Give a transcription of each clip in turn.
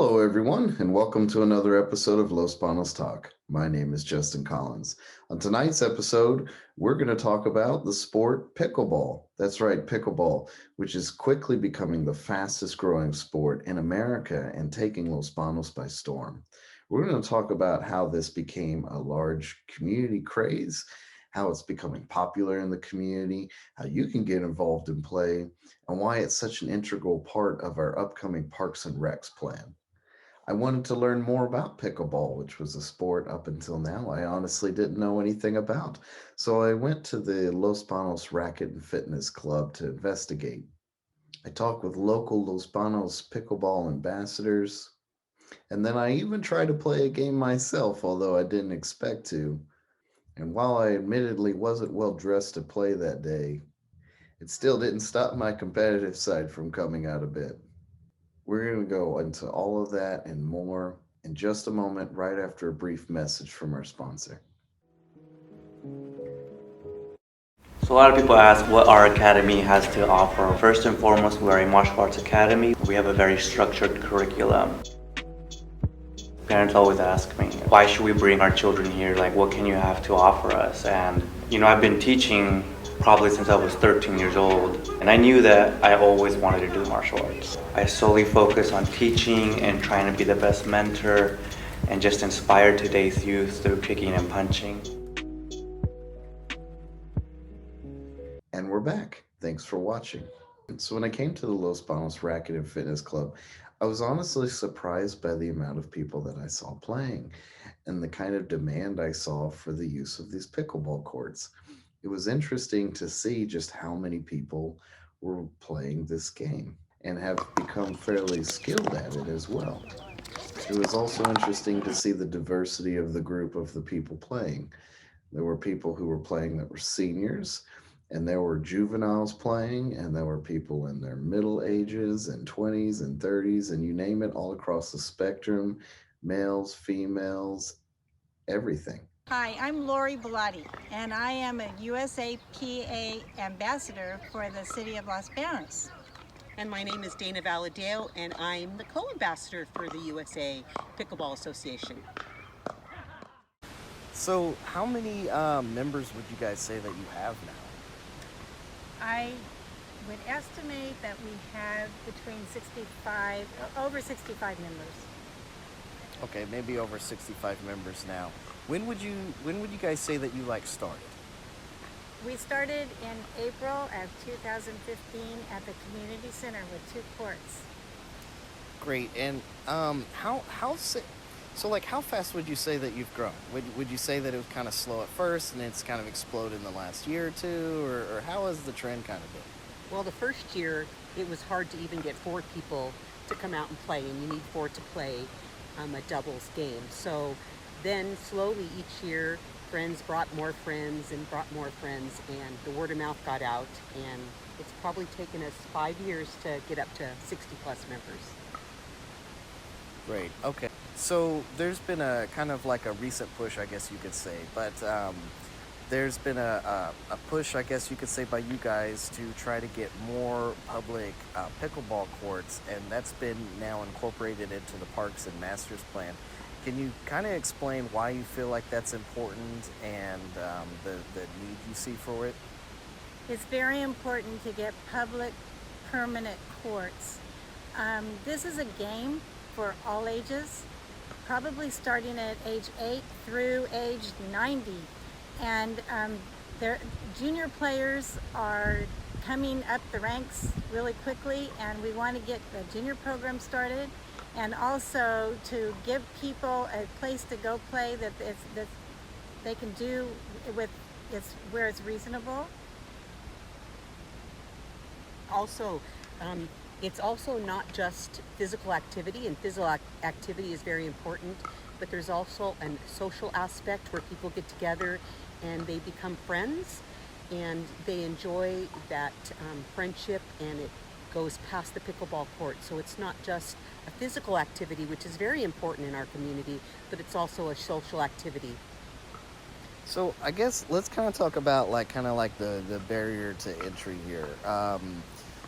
Hello, everyone, and welcome to another episode of Los Banos Talk. My name is Justin Collins. On tonight's episode, we're going to talk about the sport pickleball. That's right, pickleball, which is quickly becoming the fastest growing sport in America and taking Los Banos by storm. We're going to talk about how this became a large community craze, how it's becoming popular in the community, how you can get involved and play, and why it's such an integral part of our upcoming Parks and Recs plan. I wanted to learn more about pickleball, which was a sport up until now I honestly didn't know anything about. So I went to the Los Banos Racket and Fitness Club to investigate. I talked with local Los Banos pickleball ambassadors, and then I even tried to play a game myself, although I didn't expect to. And while I admittedly wasn't well dressed to play that day, it still didn't stop my competitive side from coming out a bit. We're going to go into all of that and more in just a moment, right after a brief message from our sponsor. So a lot of people ask what our academy has to offer. First and foremost, we are a martial arts academy. We have a very structured curriculum. Parents always ask me, why should we bring our children here? Like, what can you have to offer us? And, I've been teaching probably since I was 13 years old. And I knew that I always wanted to do martial arts. I solely focus on teaching and trying to be the best mentor and just inspire today's youth through kicking and punching. And we're back. Thanks for watching. So when I came to the Los Banos Racket and Fitness Club, I was honestly surprised by the amount of people that I saw playing and the kind of demand I saw for the use of these pickleball courts. It was interesting to see just how many people were playing this game and have become fairly skilled at it as well. It was also interesting to see the diversity of the group of the people playing. There were people who were playing that were seniors, and there were juveniles playing, and there were people in their middle ages and 20s and 30s, and you name it, all across the spectrum, males, females, everything. Hi, I'm Lori Bellotti, and I am a USAPA ambassador for the city of Los Banos. And my name is Dana Valadeo, and I'm the co-ambassador for the USA Pickleball Association. So how many members would you guys say that you have now? I would estimate that we have over 65 members. Okay, maybe over 65 members now. When would you guys say that you started? We started in April of 2015 at the community center with 2 courts. Great. And how fast would you say that you've grown? Would you say that it was kind of slow at first and it's kind of exploded in the last year or two, or how has the trend kind of been? Well, the first year, it was hard to even get 4 people to come out and play, and you need 4 to play a doubles game. So then slowly each year, friends brought more friends and the word of mouth got out, and it's probably taken us 5 years to get up to 60 plus members. Great. Okay. So there's been a kind of like a recent push, I guess you could say, but there's been a push, I guess you could say, by you guys to try to get more public pickleball courts, and that's been now incorporated into the Parks and Masters plan. Can you kind of explain why you feel like that's important and the need you see for it? It's very important to get public permanent courts. This is a game for all ages, probably starting at age 8 through age 90. And their junior players are coming up the ranks really quickly, and we want to get the junior program started, and also to give people a place to go play that they can do where it's reasonable. Also, it's also not just physical activity, and physical activity is very important, but there's also a social aspect where people get together and they become friends, and they enjoy that friendship, and it goes past the pickleball court. So it's not just a physical activity, which is very important in our community, but it's also a social activity. So I guess let's kind of talk about the barrier to entry here.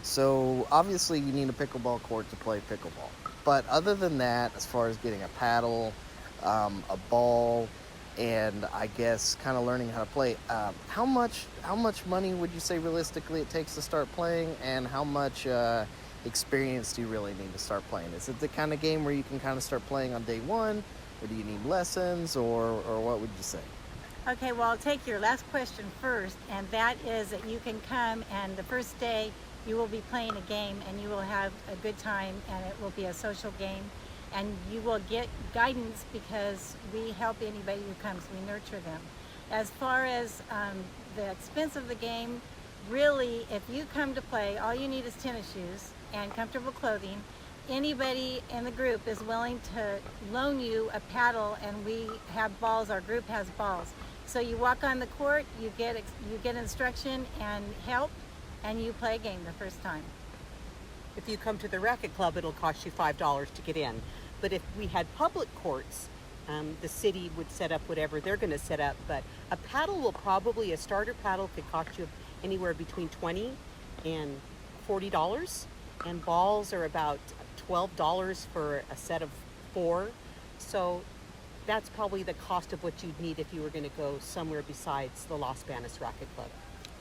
So obviously you need a pickleball court to play pickleball. But other than that, as far as getting a paddle, a ball, and I guess kind of learning how to play, how much money would you say realistically it takes to start playing, and how much experience do you really need to start playing? Is it the kind of game where you can kind of start playing on day one, or do you need lessons, or what would you say? Okay, well, I'll take your last question first, and that is that you can come and the first day you will be playing a game and you will have a good time, and it will be a social game, and you will get guidance because we help anybody who comes, we nurture them. As far as the expense of the game, really, if you come to play, all you need is tennis shoes and comfortable clothing. Anybody in the group is willing to loan you a paddle, and we have balls, our group has balls. So you walk on the court, you get instruction and help, and you play a game the first time. If you come to the racket club, it'll cost you $5 to get in. But if we had public courts, the city would set up whatever they're going to set up. But a paddle a starter paddle could cost you anywhere between $20 and $40. And balls are about $12 for a set of 4. So that's probably the cost of what you'd need if you were going to go somewhere besides the Los Banos Racket Club.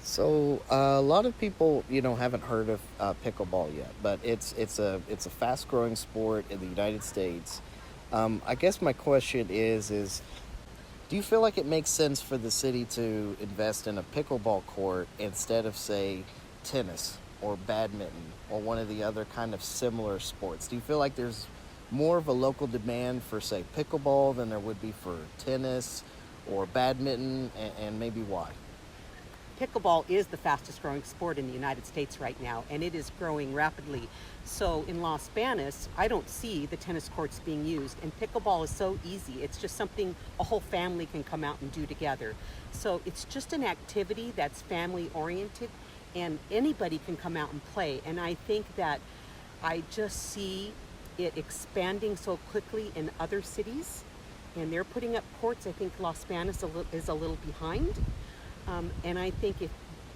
So a lot of people, haven't heard of pickleball yet, but it's a fast-growing sport in the United States. I guess my question is, do you feel like it makes sense for the city to invest in a pickleball court instead of, say, tennis or badminton or one of the other kind of similar sports? Do you feel like there's more of a local demand for, say, pickleball than there would be for tennis or badminton, and maybe why? Pickleball is the fastest growing sport in the United States right now, and it is growing rapidly. So in Los Banos, I don't see the tennis courts being used, and pickleball is so easy. It's just something a whole family can come out and do together. So it's just an activity that's family oriented, and anybody can come out and play. And I think that I just see it expanding so quickly in other cities, and they're putting up courts. I think Los Banos is a little behind. And I think if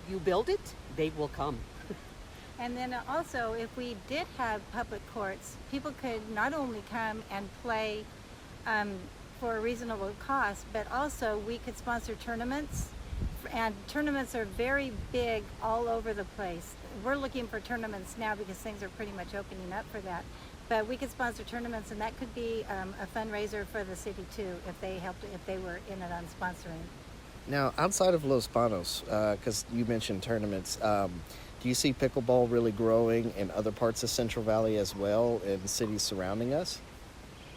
you build it, they will come. And then also, if we did have public courts, people could not only come and play for a reasonable cost, but also we could sponsor tournaments. And tournaments are very big all over the place. We're looking for tournaments now because things are pretty much opening up for that. But we could sponsor tournaments, and that could be a fundraiser for the city too, if they were in it on sponsoring. Now, outside of Los Banos, because you mentioned tournaments, do you see pickleball really growing in other parts of Central Valley as well, in cities surrounding us?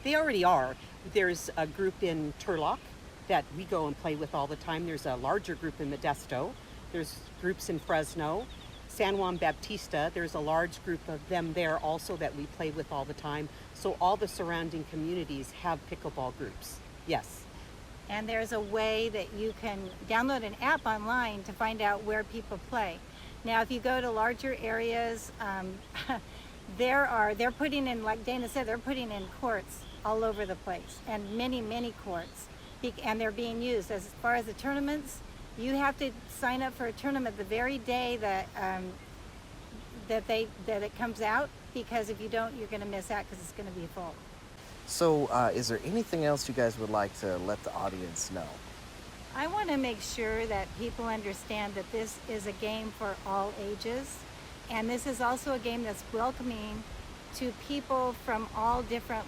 They already are. There's a group in Turlock that we go and play with all the time. There's a larger group in Modesto. There's groups in Fresno. San Juan Baptista, there's a large group of them there also that we play with all the time. So all the surrounding communities have pickleball groups. Yes. And there's a way that you can download an app online to find out where people play. Now, if you go to larger areas, they're putting in, like Dana said, they're putting in courts all over the place, and many, many courts, and they're being used. As far as the tournaments, you have to sign up for a tournament the very day that it comes out, because if you don't, you're going to miss out because it's going to be full. So is there anything else you guys would like to let the audience know? I want to make sure that people understand that this is a game for all ages, and this is also a game that's welcoming to people from all different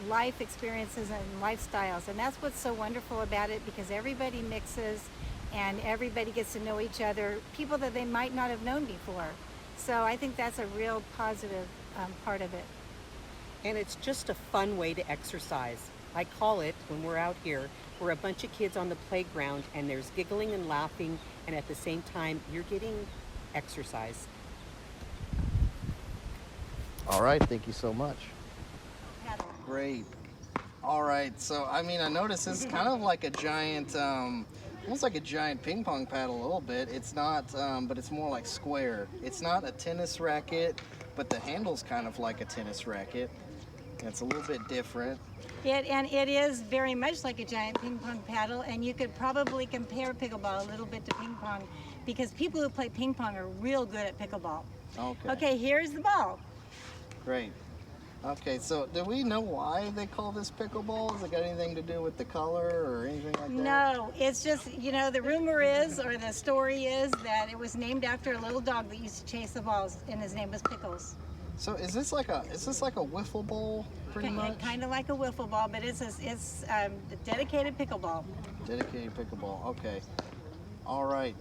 life experiences and lifestyles. And that's what's so wonderful about it, because everybody mixes and everybody gets to know each other, people that they might not have known before. So I think that's a real positive part of it. And it's just a fun way to exercise. I call it, when we're out here, we're a bunch of kids on the playground, and there's giggling and laughing, and at the same time, you're getting exercise. All right, thank you so much. Great. All right, so I noticed this is kind of like a giant, almost like a giant ping pong paddle a little bit. It's not, but it's more like square. It's not a tennis racket, but the handle's kind of like a tennis racket. It's a little bit different. It is very much like a giant ping pong paddle, and you could probably compare pickleball a little bit to ping pong, because people who play ping pong are real good at pickleball. Okay. Okay, here's the ball. Great. Okay, so do we know why they call this pickleball? Has it got anything to do with the color or anything like that? No, it's just, the rumor is, or the story is, that it was named after a little dog that used to chase the balls, and his name was Pickles. So is this like a wiffle ball, pretty much? Kind of like a wiffle ball, but it's a dedicated pickleball. Dedicated pickleball. Okay. All right.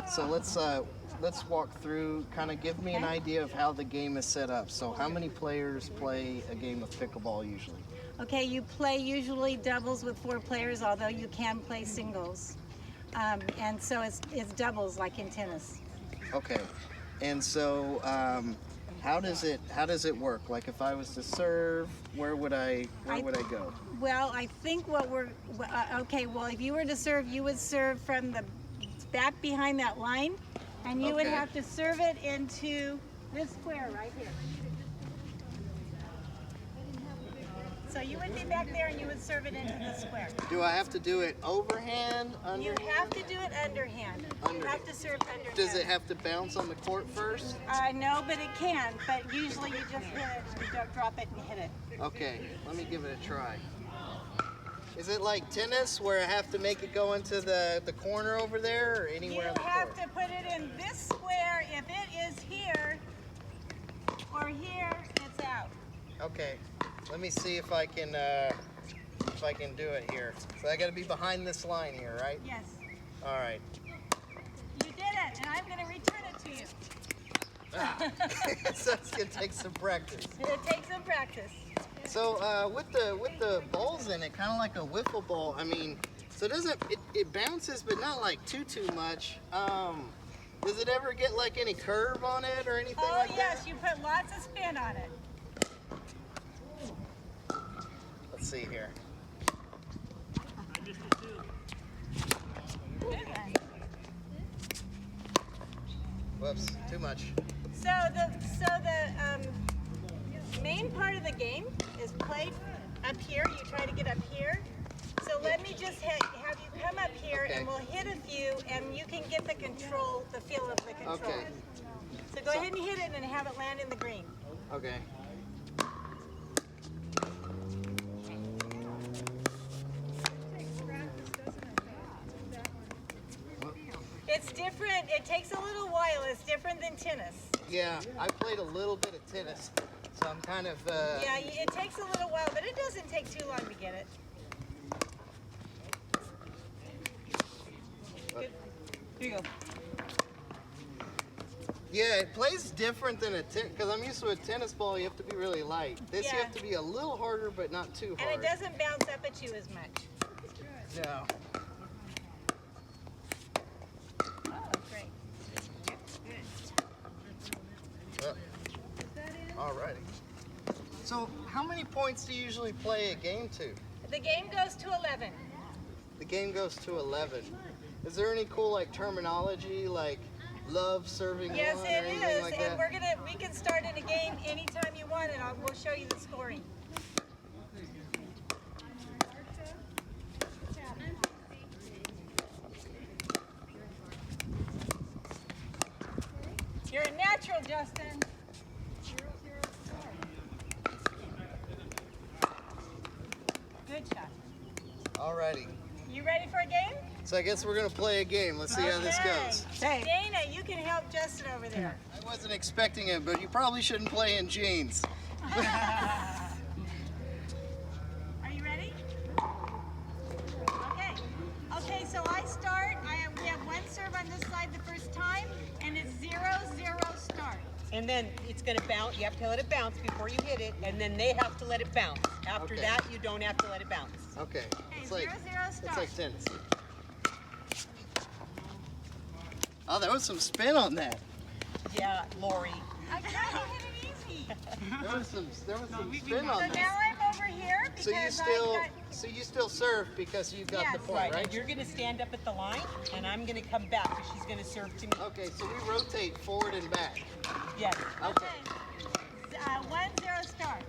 So let's walk through. Kind of give me an idea of how the game is set up. So how many players play a game of pickleball usually? Okay, you play usually doubles with 4 players, although you can play singles, and so it's doubles like in tennis. Okay. And so how does it work? Like if I was to serve, where would I go? Well, I think if you were to serve, you would serve from the back behind that line, and you would Okay. have to serve it into this square right here. So you would be back there and you would serve it into the square. Do I have to do it overhand, underhand? You have to do it underhand. You have to serve underhand. Does it have to bounce on the court first? No, but it can. But usually you just hit it, you don't drop it and hit it. Okay, let me give it a try. Is it like tennis where I have to make it go into the corner over there or You anywhere on the have court? to put it in this square. If it is here or here, it's out. Okay, let me see if I can do it here. So I got to be behind this line here, right? Yes. All right. You did it, and I'm going to return it to you. So it's gonna take some practice. It takes some practice. So with the balls in it, kind of like a wiffle ball. I mean, so it bounces, but not like too much. Does it ever get like any curve on it or anything like that? Yes, you put lots of spin on it. Let's see here. Whoops, too much. So the main part of the game is played up here. You try to get up here. So let me just have you come up here, Okay. and we'll hit a few, and you can get the feel of the control. Okay. So go ahead and hit it and have it land in the green. Okay. It's different. It takes a little while. It's different than tennis. Yeah, I played a little bit of tennis, so I'm kind of. Yeah, it takes a little while, but it doesn't take too long to get it. Good. Here you go. Yeah, it plays different than because I'm used to a tennis ball. You have to be really light. This you Yeah. have to be a little harder, but not too hard. And it doesn't bounce up at you as much. No. Oh, great. Well, alrighty. So, how many points do you usually play a game to? The game goes to 11. The game goes to 11. Is there any cool like terminology like love serving Yes, one or it anything is. like And that? we can start in a game anytime you want, and we'll show you the scoring. You're a natural, Justin. Good shot. Alrighty. You ready for a game? So I guess we're gonna play a game. Let's see how this goes. Okay. Dana, you can help Justin over there. I wasn't expecting it, but you probably shouldn't play in jeans. Are you ready? Okay. Okay, so I start. We have one serve on this side the first time, and it's 0-0 start. And then it's going to bounce. You have to let it bounce before you hit it, and then they have to let it bounce. After Okay. that, you don't have to let it bounce. Okay. Okay, It's like 0-0 it's start. like tennis. Oh, there was some spin on that. Yeah, Lori. I tried to hit it easy. There was some spin So on that. now I'm over here because So you still serve because you got the Yes. point, Right, right? and you're going to stand up at the line, and I'm going to come back because she's going to serve to me. Okay, so we rotate forward and back. Yes. Okay. 1-0 start.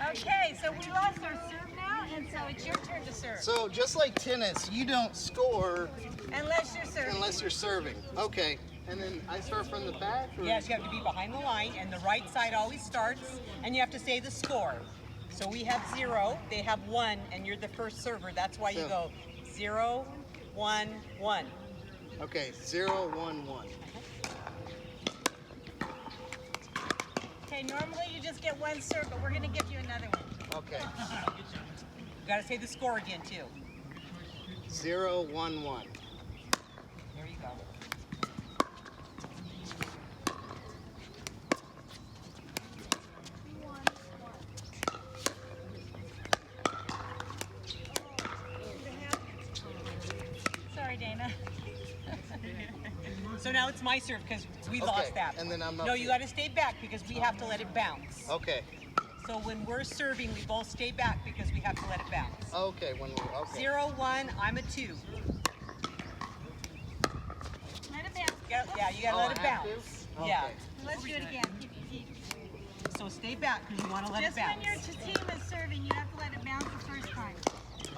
Okay, so we lost our serve now, and so it's your turn to serve. So just like tennis, you don't score Unless you're serving. unless you're serving. Okay. And then I start from the back? Or? Yes, you have to be behind the line, and the right side always starts, and you have to say the score. So we have 0, they have 1, and you're the first server. That's why you go 0, 1, 1. Okay, 0, 1, 1. Okay, normally you just get one serve, but we're gonna give you another one. Okay. You gotta say the score again, too. 0, 1, 1. There you go. Sorry, Dana. So now it's my serve because we lost that. And then I'm up No, you here. got to stay back because we have to let it bounce. Okay. So when we're serving, we both stay back because we have to let it bounce. Okay, when we okay. 0, 1, I'm a 2. Let it bounce. Yeah, you gotta Oh, let it I have bounce. to? Yeah. Okay. Let's do it again. So stay back because you want to let Just it bounce. when your team is serving, you have to let it bounce the first time.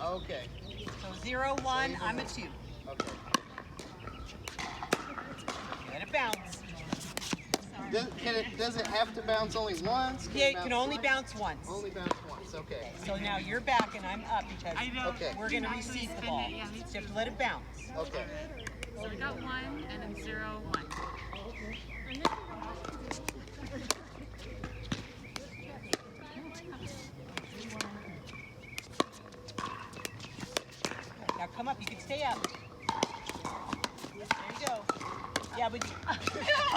Okay. So 0, 1, I'm a 2. Okay. Let it bounce. Does it have to bounce only once? Yeah, it can only bounce once. Only bounce once. Okay. So now you're back and I'm up because Okay. we're going to receive the ball. So you have to let it bounce. Okay. So we got 1 and then 0, 1. Now come up. You can stay up. There you go. Yeah, but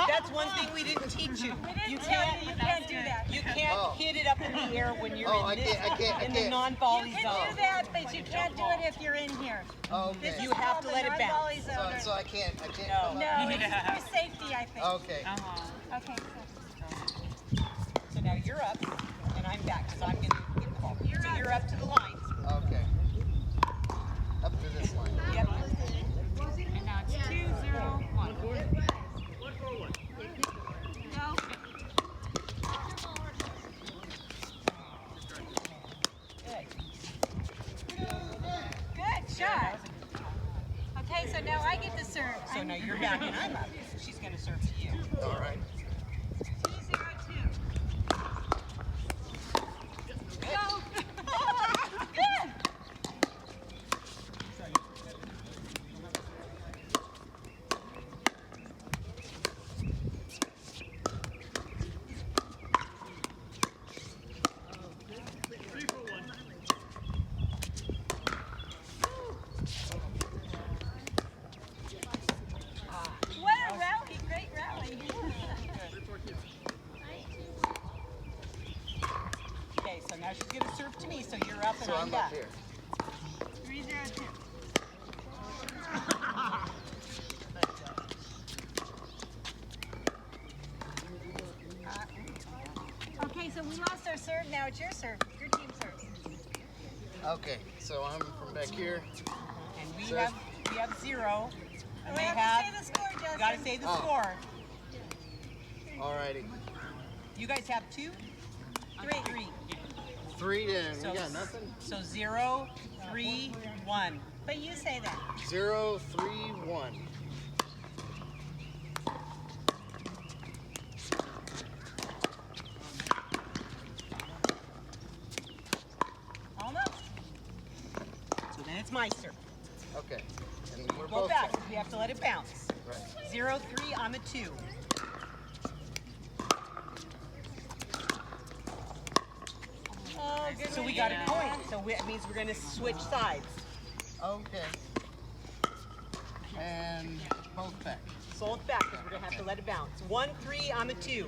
that's one thing we didn't teach you. We didn't tell you can't do that. You can't hit it up in the air when you're Oh, in I can't. in the non-volley You can zone. do that, but you can't do it if you're in here. Okay. This is You have called to the let it bounce. non-volley zone. So I can't. No. Come No, up. it's for safety, I think. Okay. Okay. So now you're up and I'm back because I'm going to get the ball. So you're up to the line. Okay. Up to this line. Yep. And now it's 2, 0, 1. Go. Good shot. Okay, so now I get to serve. So now you're back and I'm up. She's going to serve to you. All right. 2-0-2. Go. Good. What a rally, great rally. Okay, so now she's going to serve to me. So you're up and So I'm I'm back. up here. 3-0-2. Okay, so we lost our serve. Now it's your serve. Your team serves. Okay. So I'm from back here. And we Serve. have 0. And We they have to say the score, Justin. got to say the Oh. score. Alrighty. You guys have 2? 3. 3 and So we got nothing. So 0, 3, 1. But you say that. 0, 3, 1. Almost. So then it's my serve. Okay. And we're Go both back. We have to let it bounce. Right. 0, 3, I'm a 2. Oh, good. So we got a point. So it means we're going to switch sides. Okay. And both back. Both back because we're going to have to let it bounce. 1, 3, I'm a 2.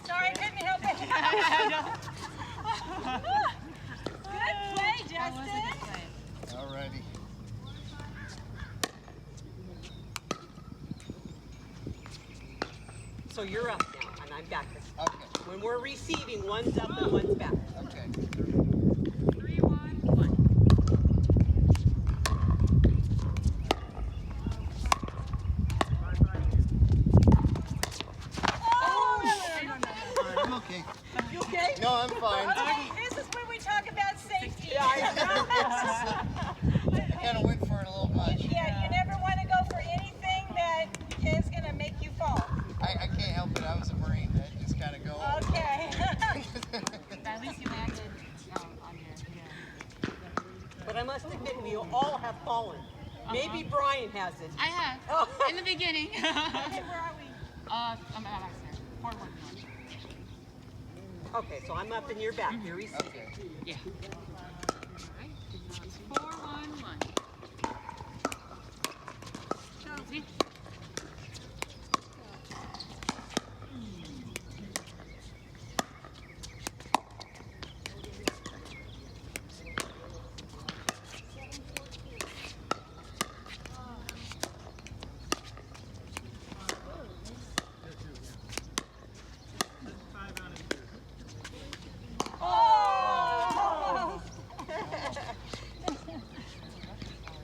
Sorry, I couldn't help it. Good play, Justin. Alrighty. So you're up now, and I'm back. Okay. When we're receiving, one's up and one's back. Okay. 3, 1, 1. must admit, we all have fallen. Maybe Brian hasn't. I have. Oh. In the beginning. Okay, where are we? I'm back there. 4 1 1. Okay, so I'm up and you're back. You're receiving. Okay. Yeah. Alright. Now it's 4 1 1. See? Oh!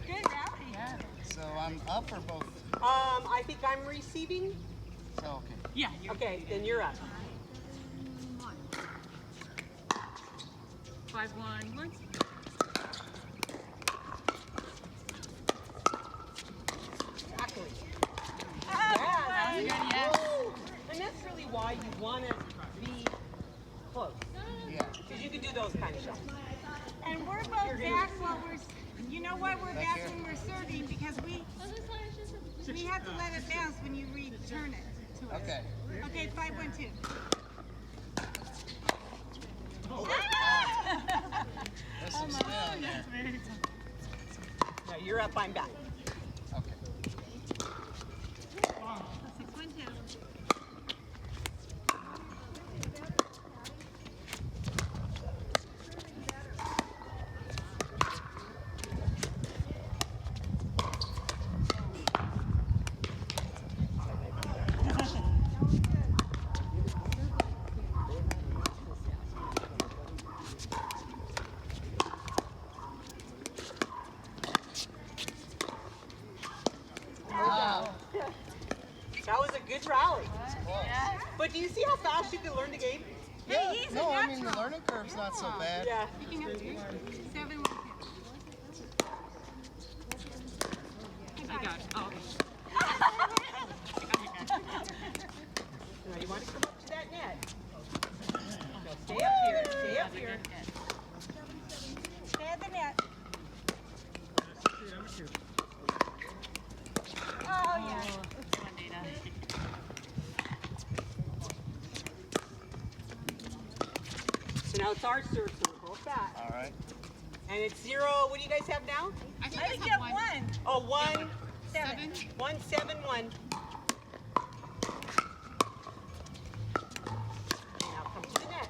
Good rally. So I'm up or both? I think I'm receiving. So okay. Yeah. You're Okay, then you're up. 5 1 1. Exactly. Ah, Yeah. Good, yes. Woo! And that's really why you want to be close. Yeah. Because you can do those kind of shots. and we're both back while we're, you know what, we're back when we're serving because we have to let it bounce when you return it to us. Okay. Okay, 5 1 2. There's some spin there. No, you're up, I'm back. Okay. 6 1 2. That was a good rally. Close. But do you see how fast you can learn the game? Yeah. he's a No, I mean the natural. learning curve's not so bad. Yeah. Picking up 2. 7 1 2. I got it. Oh, okay. Now you want to come up to that net. No, stay up here. Stay up here. Stay at the net. Oh, yeah. Come on, Dana. So now it's our serve, so we're both back. All right. And it's 0. What do you guys have now? I think I I think have you have 1. 1. Oh, 1, 7. 1, 7, 1. Now come to the net.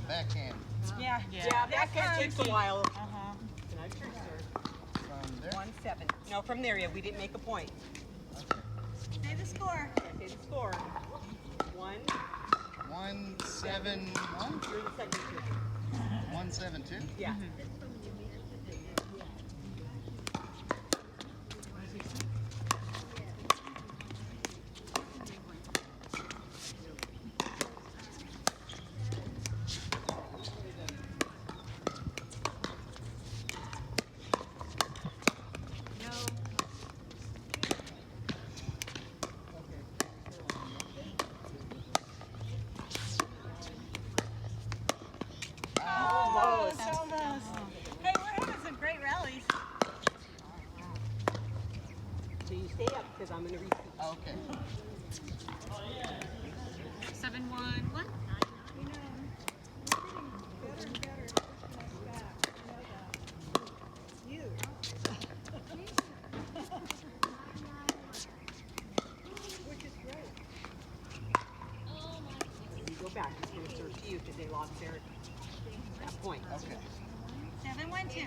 Backhand Yeah. Yeah, that kind of takes a while. Uh-huh. Now it's your serve. from there. 1, 7. No, from there, yeah, we didn't make a point. Say the score. Okay, the score. 1, 1 7 1 you're the second serve. 1 7 2. Yeah. Almost. Almost. Hey, we're having some great rallies. So you stay up because I'm going to repeat. Okay. 7 1 1. You go back. It's going to serve to you because they lost their that point. Okay. 7 1 2.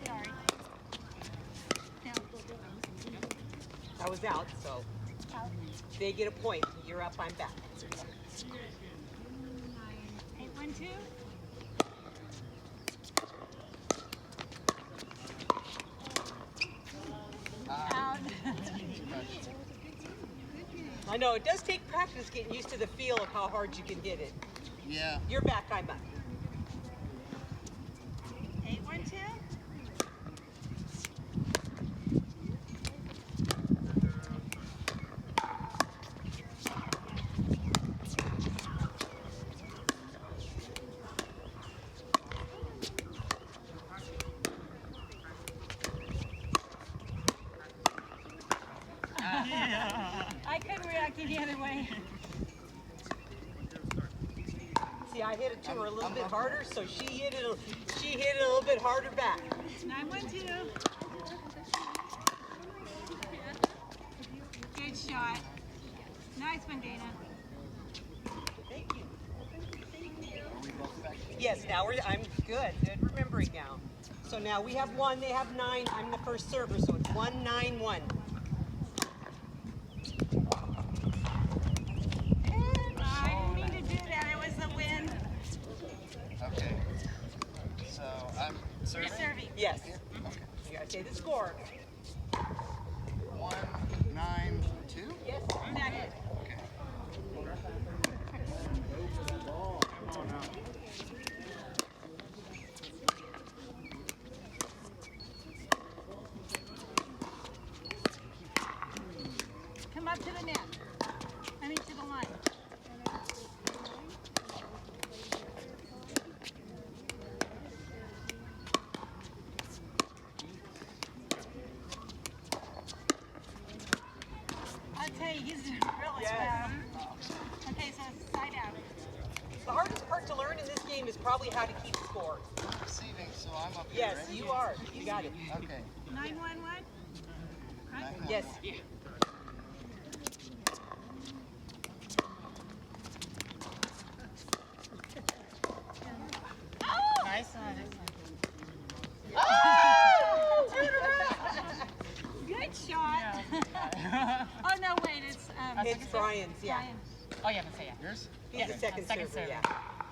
Sorry. No. That was out, so Out. they get a point. You're up, I'm back. 8 1 2. Out. I know, it does take practice getting used to the feel of how hard you can hit it. Yeah. You're back, I'm up. 8 1 2. See, I hit it to her a little bit harder, so she hit it a little bit harder back. 912. Good shot. Nice one, Dana. Thank you. Yes, now I'm good remembering now. So now we have 1, they have 9. I'm the first server, so it's 1-9-1. I didn't mean to do that. It was the wind. Okay. So I'm serving. You're serving. Yes. You gotta say the score. 1-9-2. Yes. That is. Come up to the net. I mean to the line. I'll tell you, he's really fast. Okay, so it's side out. The hardest part to learn in this game is probably how to keep score. I'm receiving, so I'm up here. Yes, right? you are. You got it. Okay. 911? Right? Yes. Nice one. Good shot. Oh, no, wait, it's It's Brian's, yeah. Brian. Oh, yeah, let's say yeah. Yours? He's the second server, server. yeah.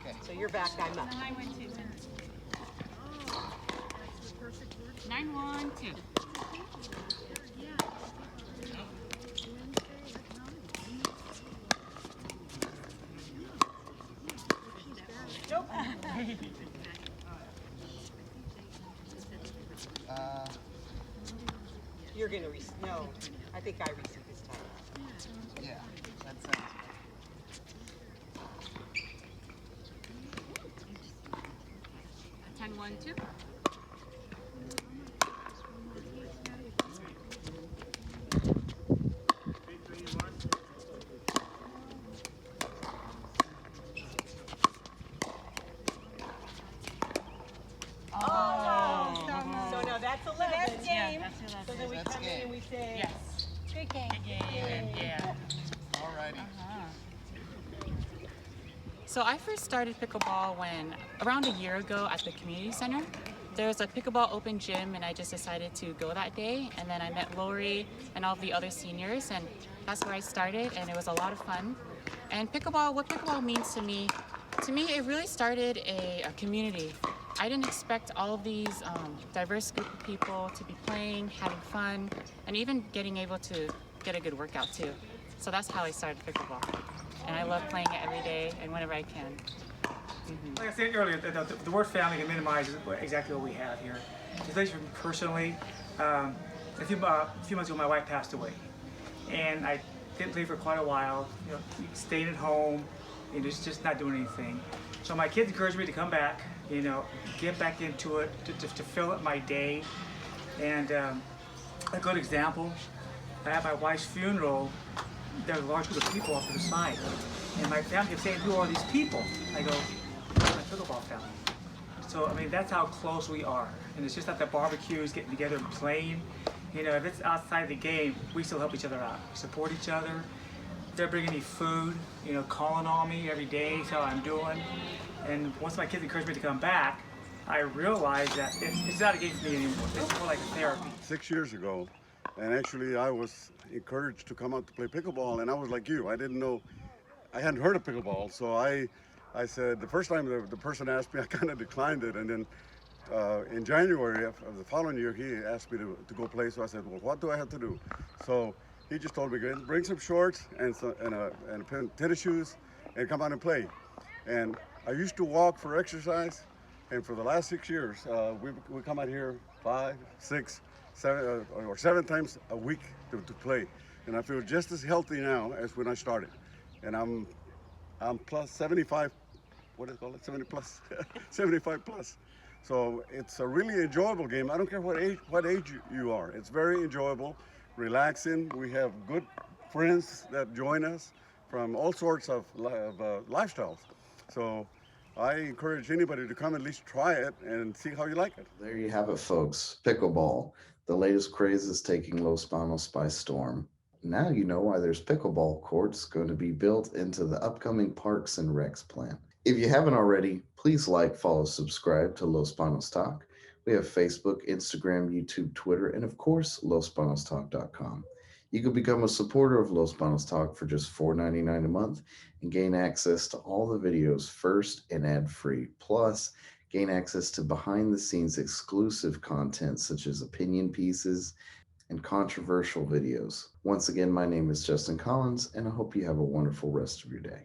Okay. So you're back, I'm up. 912. 912. Nope. You're gonna receive. No, I think I received this time. Yeah, that sounds 10-1-2. So now that's 11. That's game. So then we That's come in game. and we say, Yes. Good game. Yeah. alrighty. So I first started pickleball when around a year ago at the community center. There was a pickleball open gym and I just decided to go that day, and then I met Lori and all the other seniors, and that's where I started, and it was a lot of fun. And pickleball, what pickleball means to me it really started a community. I didn't expect all of these diverse group of people to be playing, having fun, and even getting able to get a good workout too. So that's how I started pickleball. And I love playing it every day and whenever I can. Like I said earlier, the word family can minimize exactly what we have here. Just like personally, a few months ago, my wife passed away, and I didn't play for quite a while. You know, staying at home, and just not doing anything. So my kids encouraged me to come back. You know, get back into it to fill up my day. And a good example, at my wife's funeral, there was a large group of people off to the side, and my family kept saying, "Who are these people?" I go, "My pickleball family." So I mean, that's how close we are, and it's just at the barbecues, getting together and playing. You know, if it's outside the game, we still help each other out, we support each other. If they're bringing me food, you know, calling on me every day, see how I'm doing. And once my kids encouraged me to come back, I realized that it's not a game for me anymore. It's more like a therapy. 6 years ago, and actually I was encouraged to come out to play pickleball, and I was like you. I didn't know, I hadn't heard of pickleball, so I said, the first time the person asked me, I kind of declined it, and then in January of the following year, he asked me to go play, so I said, well, what do I have to do? So he just told me, bring some shorts and a pair of tennis shoes and come out and play. And I used to walk for exercise, and for the last 6 years, we come out here 5, 6, 7, or 7 times a week to play. And I feel just as healthy now as when I started. And I'm plus 75, what do you call it, 70 plus, 75 plus. So it's a really enjoyable game. I don't care what age you are. It's very enjoyable, relaxing. We have good friends that join us from all sorts of lifestyles. So I encourage anybody to come at least try it and see how you like it. There you have it, folks. Pickleball. The latest craze is taking Los Banos by storm. Now you know why there's pickleball courts going to be built into the upcoming Parks and Recs plan. If you haven't already, please like, follow, subscribe to Los Banos Talk. We have Facebook, Instagram, YouTube, Twitter, and of course, losbanostalk.com. You can become a supporter of Los Banos Talk for just $4.99 a month and gain access to all the videos first and ad-free. Plus, gain access to behind-the-scenes exclusive content such as opinion pieces and controversial videos. Once again, my name is Justin Collins, and I hope you have a wonderful rest of your day.